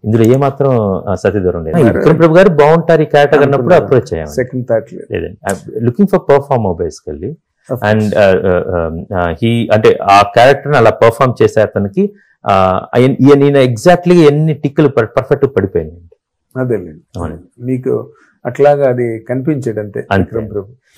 ఇందులో ఏమాత్రం సత్యదూరం లేదు. విక్రమ్ ప్రభు గారు బాగుంటారు ఈ క్యారెక్టర్ అన్నప్పుడు అప్రోచ్ అయ్యాము. సెకండ్ థాట్ లేదండి, looking for performer basically. And అంటే ఆ క్యారెక్టర్ అలా పర్ఫార్మ్ చేసే అతనికి నేను ఎగ్జాక్ట్లీ ఎన్ని టిక్కులు పర్ఫెక్ట్ పడిపోయాను. అదేలేండి, మీకు అట్లాగా అది కనిపించాడు అంతే.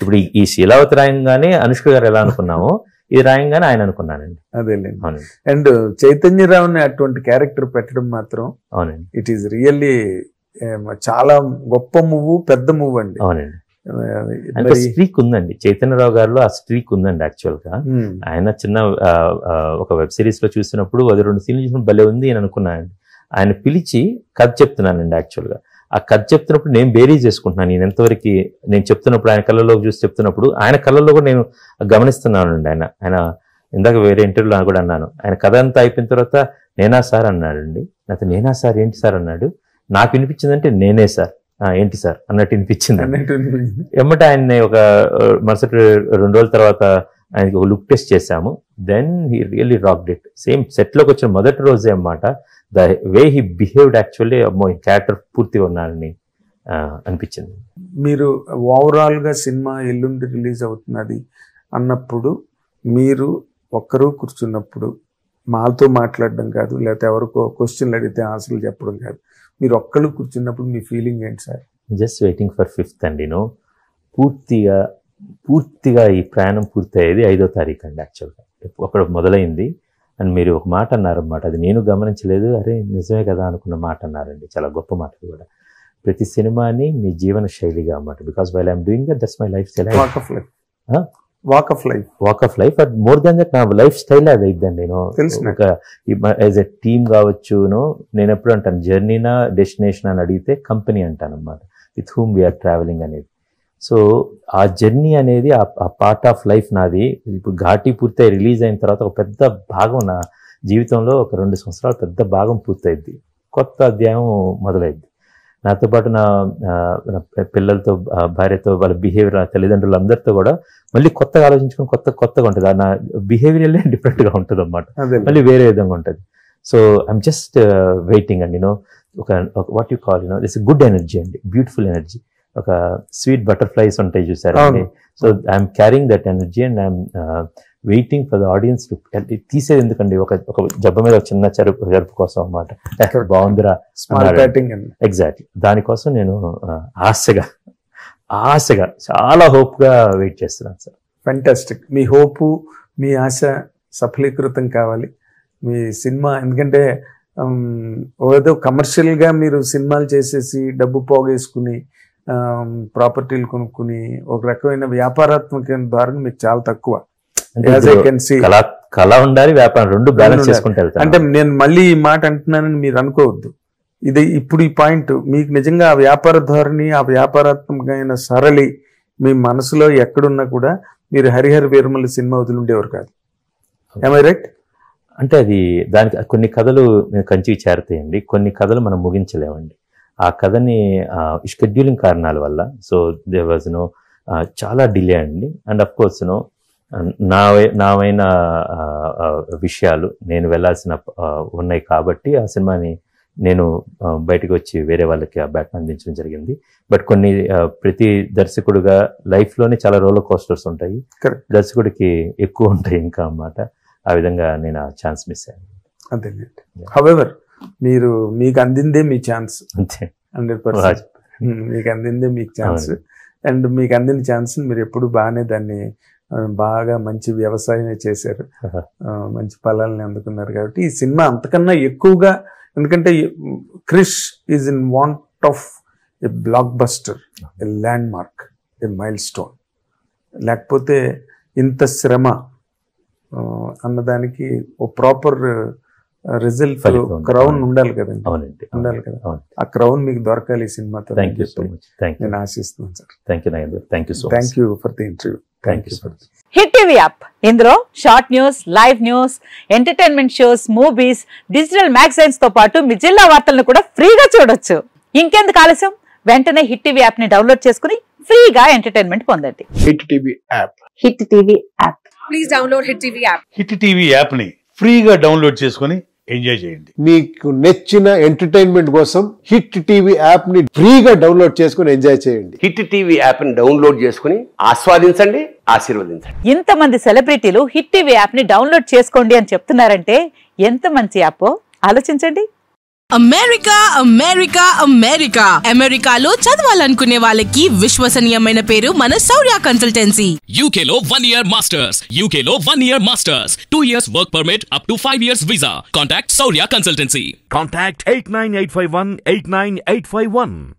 ఇప్పుడు ఈ శీలావతి రాయంగానే అనుష్క గారు ఎలా అనుకున్నామో ఇది రాయంగానే ఆయన అనుకున్నానండి. అదేలేండి. అండ్ చైతన్యరావుని అటువంటి క్యారెక్టర్ పెట్టడం మాత్రం అవునండి, ఇట్ ఈస్ రియల్లీ చాలా గొప్ప మూవ్, పెద్ద మూవ్ అండి. అవునండి, అంటే స్ట్రీక్ ఉందండి చైతన్యరావు గారిలో, ఆ స్ట్రీక్ ఉందండి. యాక్చువల్ గా ఆయన చిన్న ఒక వెబ్ సిరీస్ లో చూసినప్పుడు అది 2 సీన్లు చూసినప్పుడు భలే ఉంది అని అనుకున్నానండి. ఆయన పిలిచి కథ చెప్తున్నానండి. యాక్చువల్ గా ఆ కథ చెప్తున్నప్పుడు నేను బేరీజ్ చేసుకుంటున్నాను, నేను ఎంతవరకు నేను చెప్తున్నప్పుడు ఆయన కళ్ళలోకి చూసి చెప్తున్నప్పుడు ఆయన కళ్ళలో కూడా నేను గమనిస్తున్నానండి. ఆయన ఇందాక వేరే ఇంటర్వ్యూలో కూడా అన్నాను, ఆయన కథ అంతా అయిపోయిన తర్వాత నేనా సార్ అన్నాడండి. అయితే నేనా సార్ ఏంటి సార్ అన్నాడు. నాకు వినిపించిందంటే నేనే సార్ ఏంటి సార్ అన్నట్టు వినిపించింది. ఎమ్మట ఆయన్ని ఒక మరుసటి 2 రోజుల తర్వాత ఆయనకి ఒక లుక్ టెస్ట్ చేశాము. Then he really rocked it. Same set లోకి వచ్చిన మొదటి రోజే అన్నమాట the way he behaved actually character పూర్తిగా ఉన్నారని అనిపించింది. మీరు ఓవరాల్ గా సినిమా ఎల్లుండి రిలీజ్ అవుతున్నది అన్నప్పుడు మీరు ఒక్కరూ కూర్చున్నప్పుడు మాతో మాట్లాడడం కాదు, లేకపోతే ఎవరికో క్వశ్చన్లు అడిగితే ఆన్సర్లు చెప్పడం కాదు, మీరు ఒక్కరు కూర్చున్నప్పుడు మీ ఫీలింగ్ ఏంటి sir? Just waiting for 5th అండి. పూర్తిగా ఈ ప్రయాణం పూర్తి అయ్యేది 5వ తారీఖు అండి. యాక్చువల్గా అక్కడ మొదలైంది. అండ్ మీరు ఒక మాట అన్నారన్నమాట, అది నేను గమనించలేదు, అరే నిజమే కదా అనుకున్న మాట అన్నారండి. చాలా గొప్ప మాట కూడా. ప్రతి సినిమాని మీ జీవన శైలిగా అన్నమాట. Because while I'm doing that, that's my life style. Walk of life but more than that నా లైఫ్ స్టైల్ అది అయిద్దండి. నేను ఒక యాజ్ ఎ టీమ్ కావచ్చు, నేను ఎప్పుడు అంటాను జర్నీనా డెస్టినేషన్ అని అడిగితే కంపెనీ అంటాను అన్నమాట, విత్ హూమ్ వీఆర్ ట్రావెలింగ్ అనేది. సో ఆ జర్నీ అనేది ఆ పార్ట్ ఆఫ్ లైఫ్ నాది. ఇప్పుడు ఘాటి పూర్తయి రిలీజ్ అయిన తర్వాత ఒక పెద్ద భాగం నా జీవితంలో ఒక 2 సంవత్సరాలు పెద్ద భాగం పూర్తయింది. కొత్త అధ్యాయం మొదలైంది. నాతో పాటు నా పిల్లలతో, భార్యతో, వాళ్ళ బిహేవియర్, తల్లిదండ్రులు అందరితో కూడా మళ్ళీ కొత్తగా ఆలోచించుకుని కొత్తగా ఉంటుంది. నా బిహేవియర్లే డిఫరెంట్గా ఉంటుంది అన్నమాట, మళ్ళీ వేరే విధంగా ఉంటుంది. సో ఐఎమ్ జస్ట్ వెయిటింగ్ అండి. ఒక what you call this good energy అండి, బ్యూటిఫుల్ ఎనర్జీ. ఒక స్వీట్ బటర్ఫ్లైస్ ఉంటాయి చూసారండి. So I'm carrying that energy and I'm waiting for the audience to తీసేది. ఎందుకండి ఒక జబ్బ మీద ఒక చిన్న జరుపు కోసం అన్నమాట, బాగుందిరా ఎగ్జాక్ట్లీ దానికోసం నేను ఆశగా చాలా హోప్ గా వెయిట్ చేస్తున్నాను సార్. ఫెంటాస్టిక్. మీ హోపు, మీ ఆశ సఫలీకృతం కావాలి మీ సినిమా. ఎందుకంటే ఏదో కమర్షియల్ గా మీరు సినిమాలు చేసేసి డబ్బు పోగేసుకుని ప్రాపర్టీలు కొనుక్కుని ఒక రకమైన వ్యాపారాత్మక ధోరణి మీకు చాలా తక్కువ. కళ ఉండాలి, వ్యాపారం రెండు బ్యాలెన్స్ చేసుకుంటే. అంటే నేను మళ్ళీ ఈ మాట అంటున్నానని మీరు అనుకోవద్దు. ఇది ఇప్పుడు ఈ పాయింట్ మీకు నిజంగా ఆ వ్యాపార ధోరణి, ఆ వ్యాపారాత్మకమైన సరళి మీ మనసులో ఎక్కడున్నా కూడా మీరు హరిహర వీరమల్లి సినిమా వదిలిండేవారు కాదు. am I right? అంటే అది దానికి కొన్ని కథలు కంచికి చేరతాయండి, కొన్ని కథలు మనం ముగించలేమండి. ఆ కథని షెడ్యూలింగ్ కారణాల వల్ల సో దేర్ వాజ్ చాలా డిలే అండి. అండ్ అఫ్ కోర్స్ నావైన విషయాలు నేను వెళ్ళాల్సిన ఉన్నాయి కాబట్టి ఆ సినిమాని నేను బయటకు వచ్చి వేరే వాళ్ళకి ఆ బ్యాట్ని అందించడం జరిగింది. బట్ కొన్ని ప్రతి దర్శకుడుగా లైఫ్లోనే చాలా రోలర్ కోస్టర్స్ ఉంటాయి, దర్శకుడికి ఎక్కువ ఉంటాయి ఇంకా అన్నమాట. ఆ విధంగా నేను ఆ ఛాన్స్ మిస్ అయ్యాను. అంతే. హౌవెవర్ మీకు అందిందే మీ ఛాన్స్. అంతే, 100% మీకు అందిందే మీకు ఛాన్స్. అండ్ మీకు అందిన ఛాన్స్ మీరు ఎప్పుడు బాగానే దాన్ని బాగా మంచి వ్యవసాయమే చేశారు, మంచి ఫలాలను అందుకున్నారు. కాబట్టి ఈ సినిమా అంతకన్నా ఎక్కువగా, ఎందుకంటే Krish is in want of a blockbuster, a landmark, a milestone. లేకపోతే ఇంత శ్రమ అన్నదానికి ఓ ప్రాపర్ రిజల్ట్, క్రౌన్ ఉండాలి కదండి. ఉండాలి కదా, ఆ క్రౌన్ మీకు దొరకాలి ఈ సినిమాతో నేను ఆశిస్తున్నాను sir. Thank you for the interview. Hit TV app, ఇందులో short news, live news, entertainment shows, movies, digital magazines తో పాటు మీ జిల్లా వార్తలను కూడా ఫ్రీగా చూడొచ్చు. ఇంకెందుకు ఆలస్యం, వెంటనే హిట్ టీవీ యాప్ ని డౌన్లోడ్ చేసుకుని ఫ్రీగా ఎంటర్టైన్మెంట్ పొందండి. Hit TV app. Hit TV app. Please download hit TV app. Hit TV app ని ఫ్రీగా డౌన్లోడ్ చేసుకుని ఎంజాయ్ చేయండి. మీకు నచ్చిన ఎంటర్టైన్మెంట్ కోసం హిట్ టీవీ యాప్ ని ఫ్రీగా డౌన్లోడ్ చేసుకుని ఎంజాయ్ చేయండి. హిట్ టీవీ యాప్ ని డౌన్లోడ్ చేసుకుని ఆస్వాదించండి, ఆశీర్వదించండి. ఇంతమంది సెలబ్రిటీలు హిట్ టీవీ యాప్ ని డౌన్లోడ్ చేసుకోండి అని చెప్తున్నారంటే ఎంత మంచి యాప్ ఆలోచించండి. అమెరికా అమెరికా అమెరికా అమెరికాలో చదవాలనుకునే వాళ్ళకి విశ్వసనీయమైన పేరు మన శౌర్య కన్సల్టెన్సీ. UK లో 1 year masters, UK లో 1 year masters, 2 years work permit up to 5 years visa. Contact Saurya Consultancy. Contact 89851 89851.